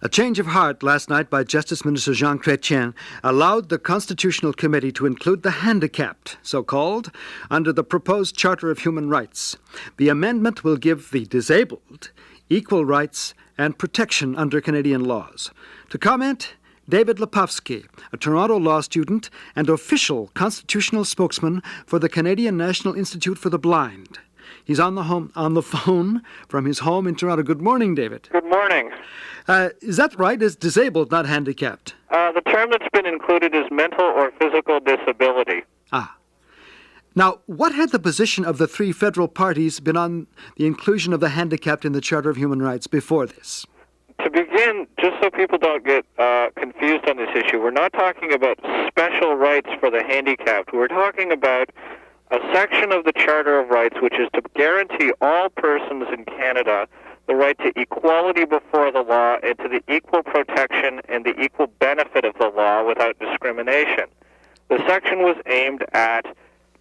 A change of heart last night by Justice Minister Jean Chrétien allowed the Constitutional Committee to include the handicapped, so-called, under the proposed Charter of Human Rights. The amendment will give the disabled equal rights and protection under Canadian laws. To comment, David Lepofsky, a Toronto law student and official constitutional spokesman for the Canadian National Institute for the Blind. He's on the phone from his home in Toronto. Good morning, David. Good morning. Is that right? Is disabled, not handicapped? The term that's been included is mental or physical disability. Now, what had the position of the three federal parties been on the inclusion of the handicapped in the Charter of Human Rights before this? To begin, just so people don't get confused on this issue, we're not talking about special rights for the handicapped. We're talking about a section of the Charter of Rights which is to guarantee all persons in Canada the right to equality before the law and to the equal protection and the equal benefit of the law without discrimination. The section was aimed at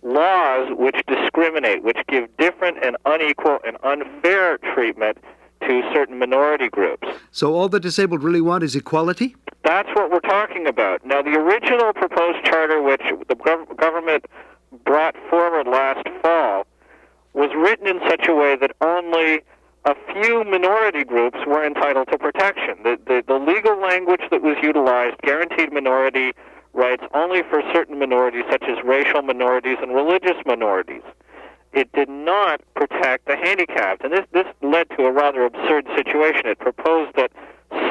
laws which discriminate, which give different and unequal and unfair treatment to certain minority groups. So all the disabled really want is equality? That's what we're talking about. Now, the original proposed charter, which the government brought forward last fall, was written in such a way that only a few minority groups were entitled to protection. The legal language that was utilized guaranteed minority rights only for certain minorities, such as racial minorities and religious minorities. It did not protect the handicapped, and this led to a rather absurd situation. It proposed that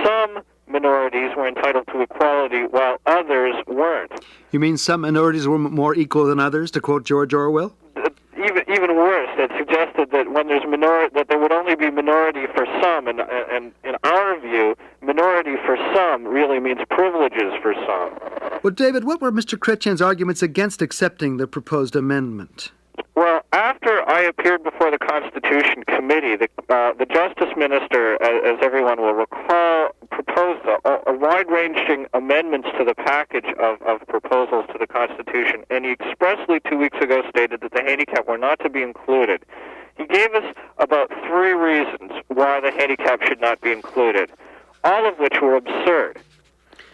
some minorities were entitled to equality while others weren't. You mean some minorities were more equal than others, to quote George Orwell? Even worse, it suggested that when there's that there would only be minority for some, and in our view, minority for some really means privileges for some. Well, David, what were Mr. Chrétien's arguments against accepting the proposed amendment? Well, after I appeared before the Constitution Committee, the Justice Minister, as everyone will recall, proposed a wide-ranging amendments to the package of proposals to the Constitution, and he expressly 2 weeks ago stated that the handicapped were not to be included. He gave us about 3 reasons why the handicapped should not be included, all of which were absurd,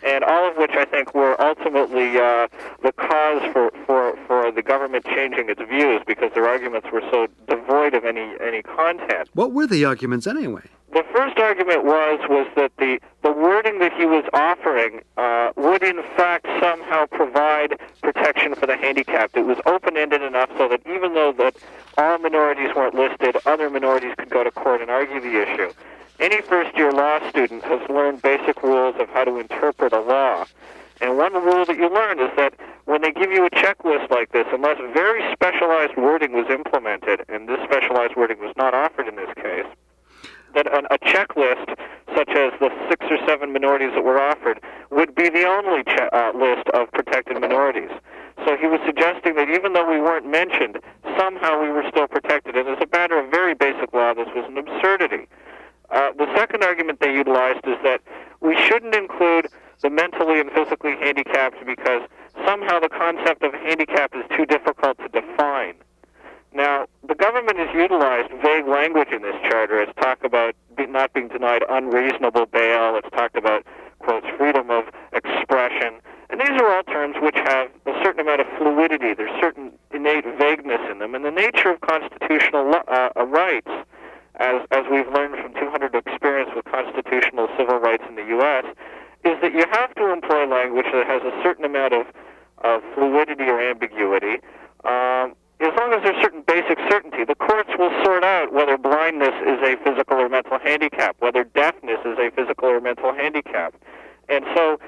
and all of which I think were ultimately the cause for the government changing its views, because their arguments were so devoid of any content. What were the arguments anyway? The first argument was that the wording that he was offering would in fact somehow provide protection for the handicapped. It was open-ended enough so that even though that all minorities weren't listed, other minorities could go to court and argue the issue. Any first-year law student has learned basic rules of how to interpret a law. And one rule that you learn is that when they give you a checklist like this, unless very specialized wording was implemented, and this specialized wording was not offered in this case, that a checklist, such as the 6 or 7 minorities that were offered, would be the only list of protected minorities. So he was suggesting that even though we weren't mentioned, somehow we were still protected. And as a matter of very basic law, this was an absurdity. The second argument they utilized is that we shouldn't include the mentally and physically handicapped because somehow the concept of handicap is too difficult to define. Now, the government has utilized vague language in this charter. It's talked about not being denied unreasonable bail. It's talked about, quotes, freedom of expression. And these are all terms which have a certain amount of fluidity. There's certain innate vagueness in them. And the nature of constitutional rights, as we've learned from 200 experience with constitutional civil rights in the U.S., is that you have to employ language that has a certain amount of fluidity or ambiguity. As long as there's certain basic certainty, the courts will sort out whether blindness is a physical or mental handicap, whether deafness is a physical or mental handicap. And so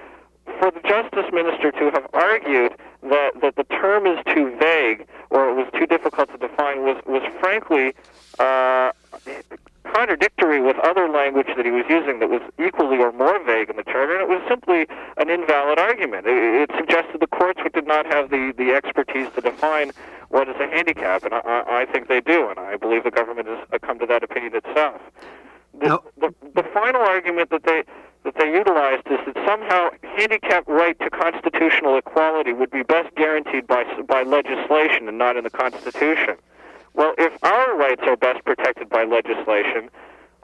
for the Justice Minister to have argued that the term is too vague or it was too difficult to define was frankly contradictory with other language that he was using that was equally or more vague in the Charter, and it was simply an invalid argument. It suggested the courts did not have the expertise to define what is a handicap, and I think they do, and I believe the government has come to that opinion itself. The final argument that they utilized is that somehow handicap right to constitutional equality would be best guaranteed by legislation and not in the Constitution. Well, if our rights are best protected by legislation,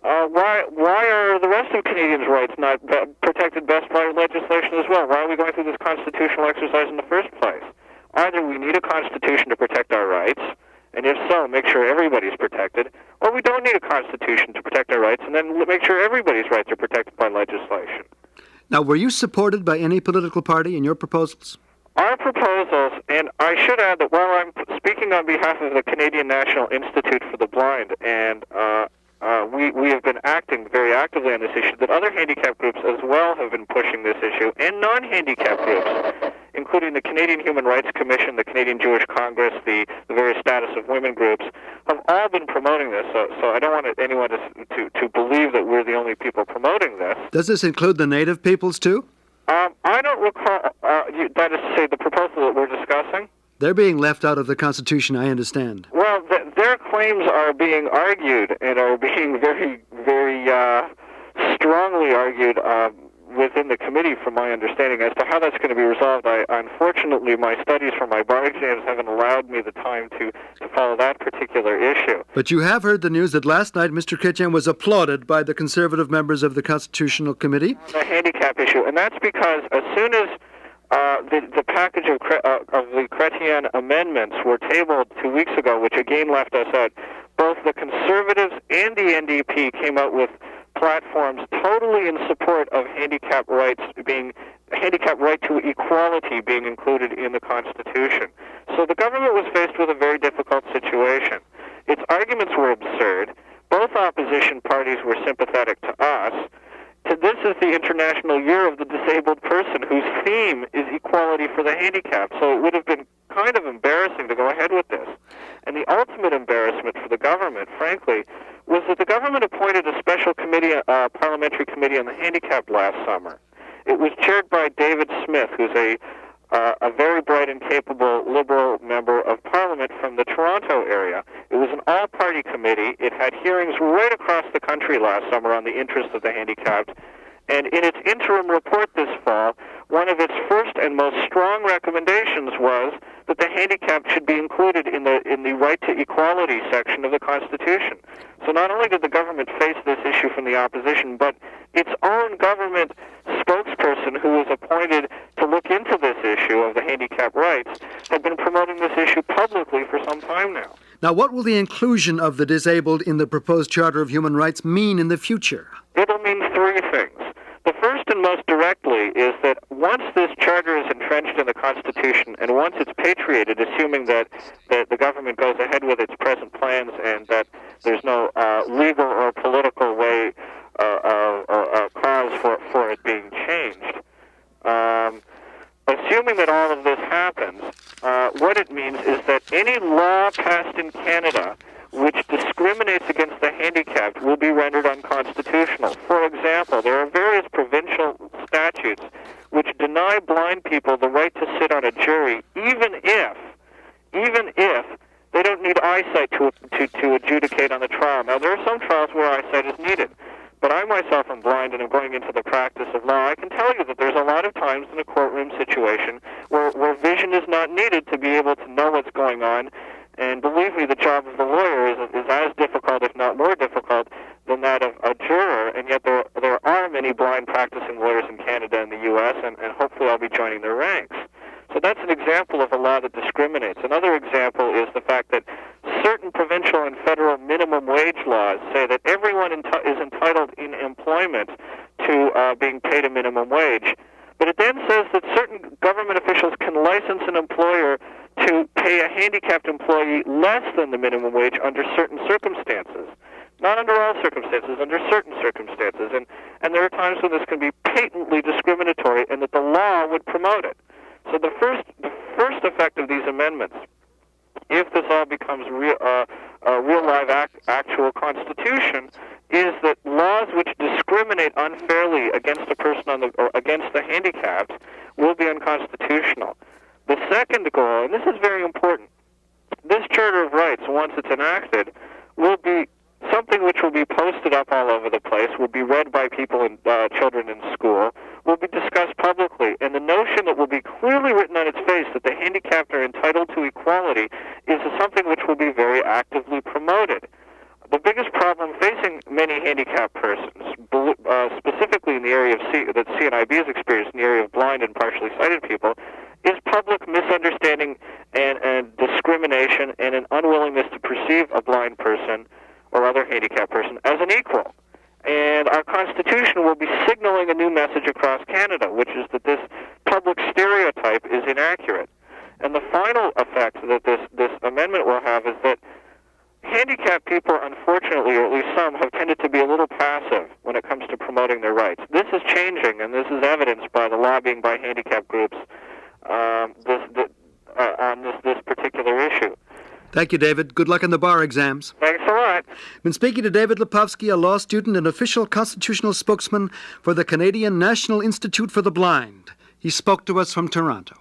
Why are the rest of Canadians' rights not protected best by legislation as well? Why are we going through this constitutional exercise in the first place? Either we need a constitution to protect our rights, and if so, make sure everybody's protected, or we don't need a constitution to protect our rights, and then make sure everybody's rights are protected by legislation. Now, were you supported by any political party in your proposals? Our proposals, and I should add that while I'm speaking on behalf of the Canadian National Institute for the Blind, and we have been acting very actively on this issue, that other handicapped groups as well have been pushing this issue, and non-handicapped groups, including the Canadian Human Rights Commission, the Canadian Jewish Congress, the various status of women groups, have all been promoting this. So I don't want anyone to believe that we're the only people promoting this. Does this include the native peoples too? I don't recall, that is to say, the proposal that we're discussing. They're being left out of the Constitution, I understand. Well, their claims are being argued and are being very, very strongly argued within the committee, from my understanding. As to how that's going to be resolved, unfortunately, my studies for my bar exams haven't allowed me the time to follow that particular issue. But you have heard the news that last night Mr. Chrétien was applauded by the Conservative members of the Constitutional Committee. The handicap issue, and that's because as soon as the package of the Chrétien amendments were tabled 2 weeks ago, which again left us out, both the Conservatives and the NDP came out with platforms totally in support of handicap right to equality being included in the Constitution. So the government was faced with a very difficult situation. Its arguments were absurd. Both opposition parties were sympathetic to us. This is the International Year of the Disabled Person, whose theme is equality for the handicapped. So it would have been kind of embarrassing to go ahead with this. And the ultimate embarrassment for the government, frankly, was that the government appointed a special committee, parliamentary committee on the handicapped last summer. It was chaired by David Smith, who's a very bright and capable Liberal member of Parliament from the Toronto area. It was an all-party committee. It had hearings right across the country last summer on the interests of the handicapped. And in its interim report this fall, one of its first and most strong recommendations was that the handicapped should be included in the right to equality section of the Constitution. So not only did the government face this issue from the opposition, but its own government spokesperson, who was appointed to look into this issue of the handicap rights, had been promoting this issue publicly for some time now. Now, what will the inclusion of the disabled in the proposed Charter of Human Rights mean in the future? It'll mean three things. The first and most directly is that once this charter is entrenched in the Constitution and once it's patriated, assuming that the government goes ahead with its present plans and that there's no legal or political way or cause for it being changed, assuming that all of this happens, what it means is that any law passed in Canada which discriminates against the handicapped will be rendered unconstitutional. For example, there are various provincial statutes which deny blind people the right to sit on a jury, even if they don't need eyesight to adjudicate on the trial. Now, there are some trials where eyesight is needed, but I myself am blind and am going into the practice of law. I can tell you that there's a lot of times in a courtroom situation where vision is not needed to be able to know what's going on. And believe me, the job of the lawyer is as difficult, if not more difficult, than that of a juror. And yet there are many blind practicing lawyers in Canada and the U.S., and hopefully I'll be joining their ranks. So that's an example of a law that discriminates. Another example is the fact that certain provincial and federal minimum wage laws say that everyone is entitled in employment to being paid a minimum wage. But it then says that certain government officials can license an employer to pay a handicapped employee less than the minimum wage under certain circumstances. Not under all circumstances, under certain circumstances. And there are times when this can be patently discriminatory and that the law would promote it. So the first effect of these amendments, if this all becomes a real live actual constitution, is that laws which discriminate unfairly against a person or against the handicapped will be unconstitutional. The second goal, and this is very important, this Charter of Rights, once it's enacted, will be something which will be posted up all over the place, will be read by people and children in school, will be discussed publicly, and the notion that will be clearly written on its face that the handicapped are entitled to equality is something which will be very actively promoted. The biggest problem facing many handicapped that CNIB has experienced in the area of blind and partially sighted people is public misunderstanding and discrimination and an unwillingness to perceive a blind person or other handicapped person as an equal. And our Constitution will be signaling a new message across Canada, which is that this public stereotype is inaccurate. And the final effect that this amendment will have is that handicapped people, unfortunately, or at least some, have tended to be a little passive when it comes to promoting their rights. This is changing, and this is evidenced by the lobbying by handicapped groups on this particular issue. Thank you, David. Good luck in the bar exams. Thanks a lot. Been speaking to David Lepofsky, a law student and official constitutional spokesman for the Canadian National Institute for the Blind. He spoke to us from Toronto.